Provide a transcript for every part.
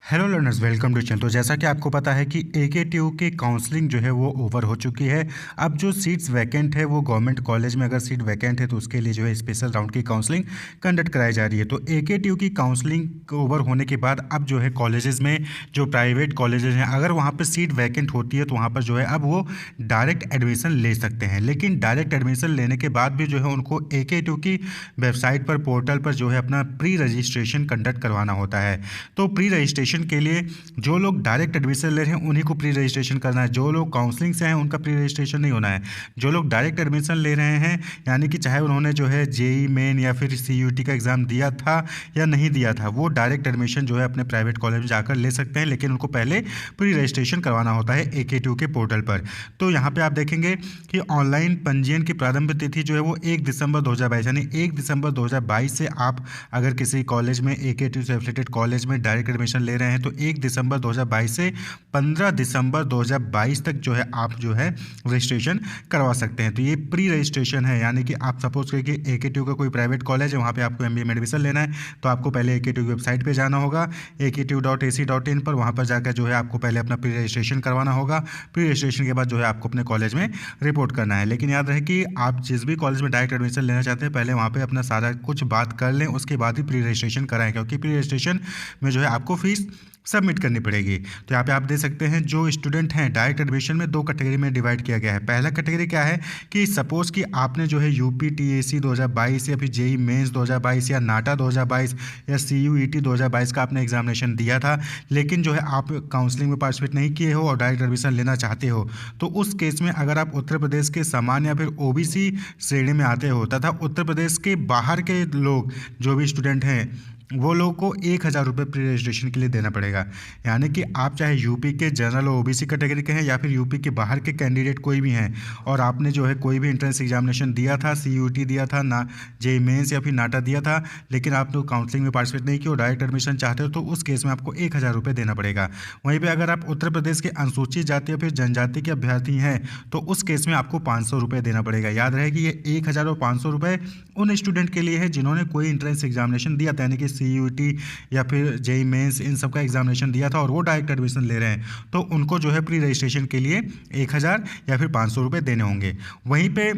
Hello learners, welcome to channel. तो जैसा कि आपको पता है कि AKTU की काउंसलिंग जो है वो ओवर हो चुकी है। अब जो सीट्स वैकेंट है वो गवर्नमेंट कॉलेज में अगर सीट वैकेंट है तो उसके लिए जो है स्पेशल राउंड की काउंसलिंग कंडक्ट कराई जा रही है। तो AKTU की काउंसलिंग ओवर होने के बाद अब जो है कॉलेजेस में जो प्राइवेट कॉलेजेस हैं अगर वहाँ पर सीट वैकेंट होती है तो वहाँ पर जो है अब वो डायरेक्ट एडमिशन ले सकते हैं। लेकिन डायरेक्ट एडमिशन लेने के बाद भी जो है उनको AKTU की वेबसाइट पर पोर्टल पर जो है अपना प्री रजिस्ट्रेशन कंडक्ट करवाना होता है। तो प्री रजिस्ट्रेशन के लिए जो लोग डायरेक्ट एडमिशन ले रहे हैं उन्हीं को प्री रजिस्ट्रेशन करना है। जो लोग काउंसलिंग से हैं उनका प्री रजिस्ट्रेशन नहीं होना है। जो लोग डायरेक्ट एडमिशन ले रहे हैं यानी कि चाहे उन्होंने जो है जेई मेन या फिर CUT का एग्ज़ाम दिया था या नहीं दिया था, वो डायरेक्ट एडमिशन जो है अपने प्राइवेट कॉलेज में जाकर ले सकते हैं। लेकिन उनको पहले प्री रजिस्ट्रेशन करवाना होता है AKTU के पोर्टल पर। तो यहाँ पर आप देखेंगे कि ऑनलाइन पंजीयन की प्रारंभ तिथि जो है वो 1 दिसंबर 2022 यानी 1 दिसंबर 2022 से आप अगर किसी कॉलेज में AKTU से एफिलिएटेड कॉलेज में डायरेक्ट एडमिशन ले रहे हैं तो 1 दिसंबर 2022 से 15 दिसंबर 2022 तक जो है आप जो है रजिस्ट्रेशन करवा सकते हैं। तो ये प्री रजिस्ट्रेशन है, यानी कि आप सपोज करें कि AKTU का कोई प्राइवेट कॉलेज है, वहाँ पे आपको MBA में एडमिशन लेना है तो आपको पहले AKTU की वेबसाइट पे जाना होगा aktu.ac.in पर। वहाँ पर जाकर जो है आपको पहले अपना प्री रजिस्ट्रेशन करवाना होगा। प्री रजिस्ट्रेशन के बाद जो है आपको अपने कॉलेज में रिपोर्ट करना है। लेकिन याद रहे कि आप जिस भी कॉलेज में डायरेक्ट एडमिशन लेना चाहते हैं पहले वहाँ पर अपना सारा कुछ बात कर लें, उसके बाद ही प्री रजिस्ट्रेशन कराएं, क्योंकि प्री रजिस्ट्रेशन में जो है आपको फीस सबमिट करनी पड़ेगी। तो यहाँ पे आप देख सकते हैं जो स्टूडेंट हैं डायरेक्ट एडमिशन में दो कैटेगरी में डिवाइड किया गया है। पहला कैटेगरी क्या है कि सपोज़ कि आपने जो है UPTAC 2022 या फिर जेई मेंस 2022 या नाटा 2022 या CUET 2022 का आपने एग्जामिनेशन दिया था, लेकिन जो है आप काउंसलिंग में पार्टिसिपेट नहीं किए हो और डायरेक्ट एडमिशन लेना चाहते हो, तो उस केस में अगर आप उत्तर प्रदेश के सामान्य या फिर OBC श्रेणी में आते हो तथा उत्तर प्रदेश के बाहर के लोग जो भी स्टूडेंट हैं वो लोगों को 1000 रुपये प्री रजिस्ट्रेशन के लिए देना पड़ेगा। यानी कि आप चाहे यूपी के जनरल और OBC कैटेगरी के हैं या फिर यूपी के बाहर के कैंडिडेट कोई भी हैं और आपने जो है कोई भी एंट्रेंस एग्जामिनेशन दिया था, CUT दिया था ना, जेई मेंस या फिर नाटा दिया था, लेकिन आप लोग काउंसलिंग में पार्टिसिपेट नहीं किया और डायरेक्ट एडमिशन चाहते हो तो उस केस में आपको 1000 रुपये देना पड़ेगा। वहीं पर अगर आप उत्तर प्रदेश के अनुसूचित जाति या फिर जनजाति के अभ्यर्थी हैं तो उस केस में आपको 500 रुपये देना पड़ेगा। याद रहे कि ये 1000 और 500 रुपये उन स्टूडेंट के लिए है जिन्होंने कोई एंट्रेंस एग्जामिनेशन दिया था, यानी कि CUT या फिर जेई मेंस इन सब का एग्जामिनेशन दिया था और वो डायरेक्ट एडमिशन ले रहे हैं तो उनको जो है प्री रजिस्ट्रेशन के लिए 1000 या फिर 500 रुपये देने होंगे। वहीं पे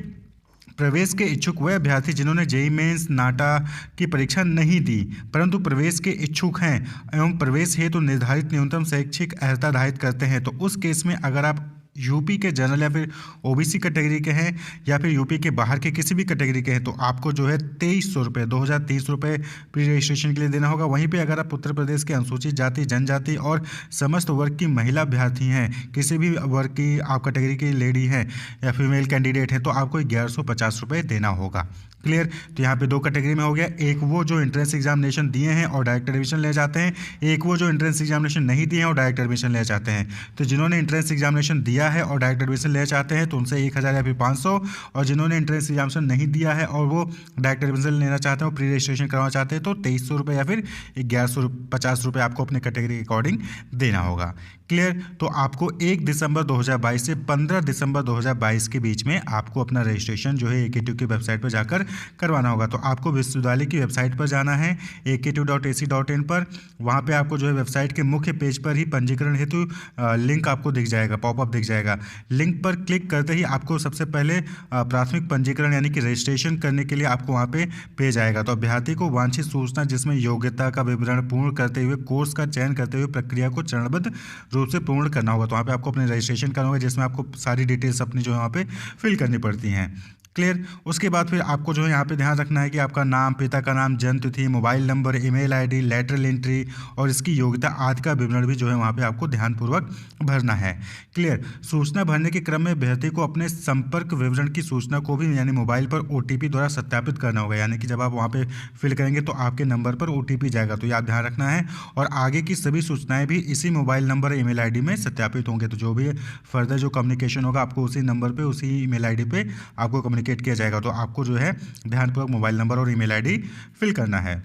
प्रवेश के इच्छुक वह अभ्यर्थी जिन्होंने जेई मेंस नाटा की परीक्षा नहीं दी परंतु प्रवेश के इच्छुक हैं एवं प्रवेश हेतु निर्धारित न्यूनतम शैक्षिक अर्हता धारित करते हैं, तो उस केस में अगर आप यूपी के जनरल या फिर OBC कैटेगरी के हैं या फिर यूपी के बाहर के किसी भी कैटेगरी के हैं तो आपको जो है 2300 रुपये 2023 रुपये प्री रजिस्ट्रेशन के लिए देना होगा। वहीं पे अगर आप उत्तर प्रदेश के अनुसूचित जाति जनजाति और समस्त वर्ग की महिला अभ्यर्थी हैं, किसी भी वर्ग की आप कैटेगरी की लेडी हैं या फीमेल कैंडिडेट हैं तो आपको 1150 रुपये देना होगा। क्लियर। तो यहाँ पे दो कैटेगरी में हो गया, एक वो जो एंट्रेंस एग्जामिनेशन दिए हैं और डायरेक्ट एडमिशन ले जाते हैं, एक वो जो एंट्रेंस एग्जामिनेशन नहीं दिए हैं और डायरेक्ट एडमिशन ले जाते हैं। तो जिन्होंने एंट्रेंस एग्जामिनेशन दिया है और डायरेक्ट एडमिशन ले चाहते हैं तो उनसे 1000 या फिर 500, और जिन्होंने एंट्रेंस एग्जामिनेशन नहीं दिया है और वो डायरेक्ट एडमिशन लेना चाहते हैं, प्री रजिस्ट्रेशन करवाना चाहते हैं तो 2300 रुपये या फिर 1150 रुपये आपको अपने कैटेगरी के अकॉर्डिंग देना होगा। क्लियर। तो आपको 1 दिसंबर 2022 से 15 दिसंबर 2022 के बीच में आपको अपना रजिस्ट्रेशन जो है AKTU की वेबसाइट पर जाकर करवाना होगा। तो आपको विश्वविद्यालय की वेबसाइट पर जाना है aktu.ac.in पर। वहाँ पे आपको जो है वेबसाइट के मुख्य पेज पर ही पंजीकरण हेतु लिंक आपको दिख जाएगा, पॉपअप दिख जाएगा। लिंक पर क्लिक करते ही आपको सबसे पहले प्राथमिक पंजीकरण यानी कि रजिस्ट्रेशन करने के लिए आपको वहाँ पे पेज आएगा। तो अभ्यर्थी को वांछित सूचना जिसमें योग्यता का विवरण पूर्ण करते हुए कोर्स का चयन करते हुए प्रक्रिया को चरणबद्ध रूप से पूर्ण करना होगा। तो वहाँ पे आपको अपने रजिस्ट्रेशन करना होगा जिसमें आपको सारी डिटेल्स अपनी जो है वहाँ पे फिल करनी पड़ती हैं। क्लियर। उसके बाद फिर आपको जो है यहाँ पे ध्यान रखना है कि आपका नाम, पिता का नाम, जन्म तिथि, mobile number, email ID, lateral entry और इसकी योग्यता आदि का विवरण भी जो है वहाँ पे आपको ध्यानपूर्वक भरना है। क्लियर। सूचना भरने के क्रम में अभ्यर्थी को अपने संपर्क विवरण की सूचना को भी यानी मोबाइल पर OTP द्वारा सत्यापित करना होगा, यानी कि जब आप वहाँ पे फिल करेंगे तो आपके नंबर पर OTP जाएगा, तो ये आप ध्यान रखना है। और आगे की सभी सूचनाएँ भी इसी मोबाइल नंबर, ईमेल आईडी में सत्यापित होंगे। तो जो भी फर्दर जो कम्युनिकेशन होगा आपको उसी नंबर पर, उसी ईमेल आईडी पे आपको कम्युनिकेट किया जाएगा। तो आपको जो है ध्यानपूर्वक मोबाइल नंबर और ईमेल आईडी फिल करना है।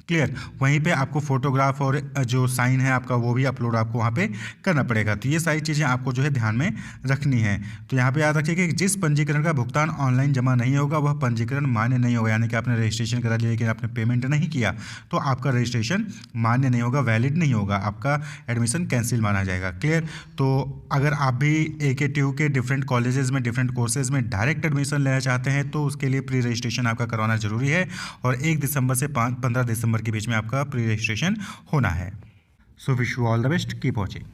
क्लियर। वहीं पे आपको फोटोग्राफ और जो साइन है आपका वो भी अपलोड आपको वहाँ पे करना पड़ेगा। तो ये सारी चीज़ें आपको जो है ध्यान में रखनी है। तो यहाँ पे याद रखिए कि जिस पंजीकरण का भुगतान ऑनलाइन जमा नहीं होगा वह पंजीकरण मान्य नहीं होगा, यानी कि आपने रजिस्ट्रेशन करा लिया लेकिन आपने पेमेंट नहीं किया तो आपका रजिस्ट्रेशन मान्य नहीं होगा, वैलिड नहीं होगा, आपका एडमिशन कैंसिल माना जाएगा। क्लियर। तो अगर आप भी AKTU के डिफरेंट कॉलेजेस में, डिफरेंट कोर्सेज में डायरेक्ट एडमिशन लेना चाहते हैं तो उसके लिए प्री रजिस्ट्रेशन आपका करवाना जरूरी है और 1 दिसंबर से 15 दिसंबर के बीच में आपका प्री रजिस्ट्रेशन होना है। So wish you all the best, keep watching.